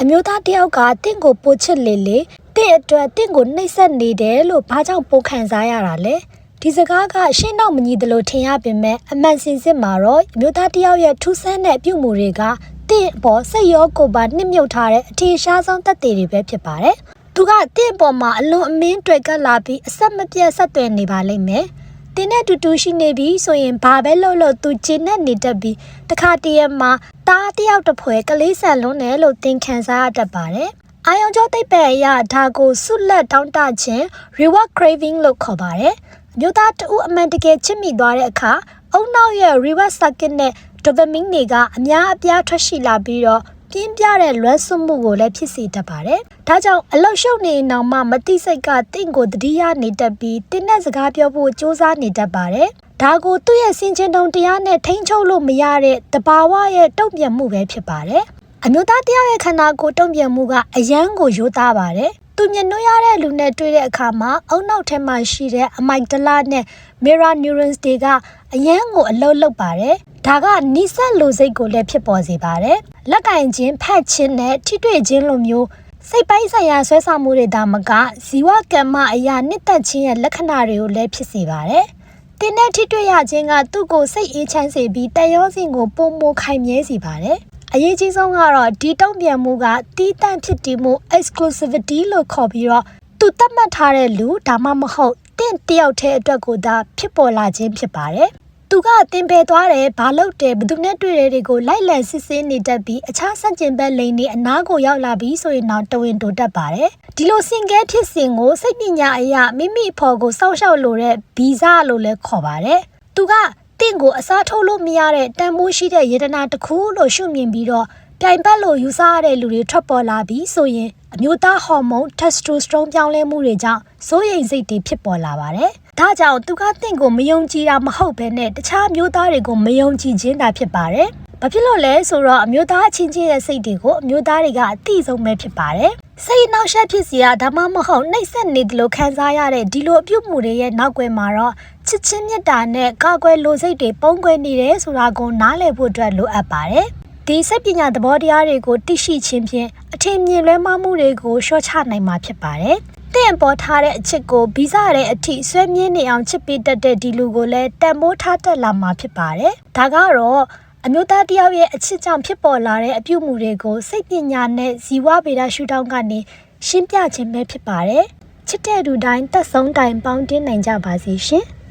မျိုးသားတယောက်ကတင့်ကိုပိုချစ်လေလေတင့်အတွက်တင့်ကိုနှိပ်စက်နေတယ်လို့ဘာကြောင့်ပိုခံစားရတာလဲဒီစကားကရှင်းတော့မညီသလိုထင်ရပေမဲ့အမှန်စင်စစ်မှာတော့အမျိုးသားတယောက်ရဲ့ထူးဆန်းတဲ့ပြုမှုတွေကတင့်အပေါ်စိတ်ရောကိုယ်ပါနှိမ့်မြုပ်ထားတဲ့အထင်ရှားဆုံးသက်သေတွေပဲဖြစ်ပါတယ်သူကတင့်အပေါ်မှာအလွန်အမင်းတွေ့ကပ်လာပြီးအဆက်မပြတ်ဆက်သွယ်နေပါလိမ့်မယ်တင်းနဲ့တူတူရှိနေပြီဆိုရင်ဘာပဲလုပ်လို့သူကျဉ်နဲ့နေတတ်ပြီးတခါတည်းမှာတားတယောက်တစ်ဖွဲကလေးဆန်လုံးတယ်လို့သင်ခံစားရတတ်ပါတယ်။အာယုံကြောသိပ္ပံအရဒါကိုဆုလက်တောင်းတခြင်း reward craving လို့ခေါ်ပါတယ်။မျိုးသားတူအမှန်တကယ်ချစ်မိသွားတဲ့အခါအုံနောက်ရဲ့ reward circuit နဲ့ dopamine တွေကအများအပြားထွက်ရှိလာပြီးတော့ပြင်းပြတဲ့လွမ်းဆွမှုကိုလည်းဖြစ်စေတတ်ပါတယ်။ဒါကြောင့်အလောက်ရှုပ်နေအောင်မှမတိစိတ်ကတင့်ကိုတတိယနေတတ်ပြီးတင်းနဲ့စကားပြောဖို့စ조사နေတတ်ပါတယ်။ဒါကိုသူ့ရဲ့စင်ချင်တုံတရားနဲ့ထိန်းချုပ်လို့မရတဲ့တဘာဝရဲ့တုံ့ပြန်မှုပဲဖြစ်ပါတယ်။အမျိုးသားတယောက်ရဲ့ခန္ဓာကိုယ်တုံ့ပြန်မှုကအယမ်းကိုရိုးသားပါတယ်။သူမြင်တွေ့ရတဲ့လူနဲ့တွေ့တဲ့အခါမှာအုံနောက်ထဲမှာရှိတဲ့အမိုက်တလာနဲ့ mirror neurons တွေကအယမ်းကိုအလုပ်လုပ်ပါတယ်။ဒါကနိစက်လိုစိတ်ကိုလည်းဖြစ်ပေါ်စေပါတယ်။လက်ကင်ချင်းဖက်ချင်းနဲ့ထိတွေ့ခြင်းလိုမျိုးစိတ်ပိုင်းဆိုင်ရာဆွဲဆောင်မှုတွေဒါမကဇီဝကမ္မအရာနှစ်သက်ခြင်းရဲ့လက္ခဏာတွေကိုလည်းဖြစ်စေပါတယ်။တင်းနဲ့ထိတွေ့ရခြင်းကသူ့ကိုစိတ်အေးချမ်းစေပြီးတန်ရောစင်ကိုပုံမခိုင်မြဲစေပါတယ်။အရေးကြီးဆုံးကတော့ဒီတုံ့ပြန်မှုကတီးတန့်ဖြစ်တည်မှု exclusivity လို့ခေါ်ပြီးတော့သူသတ်မှတ်ထားတဲ့လူဒါမှမဟုတ်တင့်တယောက်တည်းအတွက်ကိုသာဖြစ်ပေါ်လာခြင်းဖြစ်ပါတယ်။သူကတင်ပယ်သွားတယ်ဘာလို့တယ်ဘယ်သူနဲ့တွေ့တယ်တွေကိုလိုက်လံစစ်ဆေးနေတတ်ပြီးအခြားဆန့်ကျင်ဘက်လိန်တွေအနားကိုရောက်လာပြီးဆိုရင်တော့တဝင်းတိုတတ်ပါတယ်ဒီလိုစင်ကဲဖြစ်စဉ်ကိုစိတ်ပညာအရာမိမိအဖို့ကိုစောင့်ရှောက်လို့တဲ့ဗီဇလို့လည်းခေါ်ပါတယ်သူကတင့်ကိုအစားထိုးလို့မရတဲ့တန်မိုးရှိတဲ့ယေတနာတစ်ခုလို့ရှုမြင်ပြီးတော့ပြိုင်ပတ်လို့ယူဆရတဲ့လူတွေထွက်ပေါ်လာပြီးဆိုရင်အမျိုးသားဟော်မုန်းတက်စတိုစတရုန်းပြောင်းလဲမှုတွေကြောင့်စိုးရိမ်စိတ်တွေဖြစ်ပေါ်လာပါတယ်ဒါကြောင့်သူကတင့်ကိုမယုံကြည်တာမဟုတ်ဘဲနဲ့တခြားမျိုးသားတွေကိုမယုံကြည်ခြင်းသာဖြစ်ပါတယ်။ဘာဖြစ်လို့လဲဆိုတော့အမျိုးသားချင်းချင်းရဲ့စိတ်တွေကိုအမျိုးသားတွေကအတိဆုံးပဲဖြစ်ပါတယ်။စိတ်နှောက်ယှက်ဖြစ်စီရဒါမှမဟုတ်နှိပ်စက်နေတယ်လို့ခံစားရတဲ့ဒီလိုအပြုတ်မှုတွေရဲ့နောက်ွယ်မှာတော့ချစ်ချင်းမြတ်တာနဲ့ကာကွယ်လိုစိတ်တွေပုံကွယ်နေတယ်ဆိုတာကိုနားလည်ဖို့အတွက်လိုအပ်ပါတယ်။ဒီစိတ်ပညာသဘောတရားတွေကိုသိရှိခြင်းဖြင့်အထင်မြင်လွဲမှားမှုတွေကိုလျှော့ချနိုင်မှာဖြစ်ပါတယ်။တင့်ပေါ်ထားတဲ့အချစ်ကိုဗီဇတဲ့အထိဆွဲမြင်းနေအောင်ချစ်ပေးတတ်တဲ့ဒီလူကိုလည်းတန်ဖိုးထားတတ်လာမှာဖြစ်ပါတယ်။ဒါကတော့အမျိုးသားတယောက်ရဲ့အချစ်ကြောင့်ဖြစ်ပေါ်လာတဲ့အပြုအမူတွေကိုစိတ်ပညာနဲ့ဇီဝဗေဒရှုထောင့်ကနေရှင်းပြခြင်းပဲဖြစ်ပါတယ်။ချစ်တဲ့လူတိုင်းသက်ဆုံးတိုင်ပေါင်းတင်းနိုင်ကြပါစေရှင်။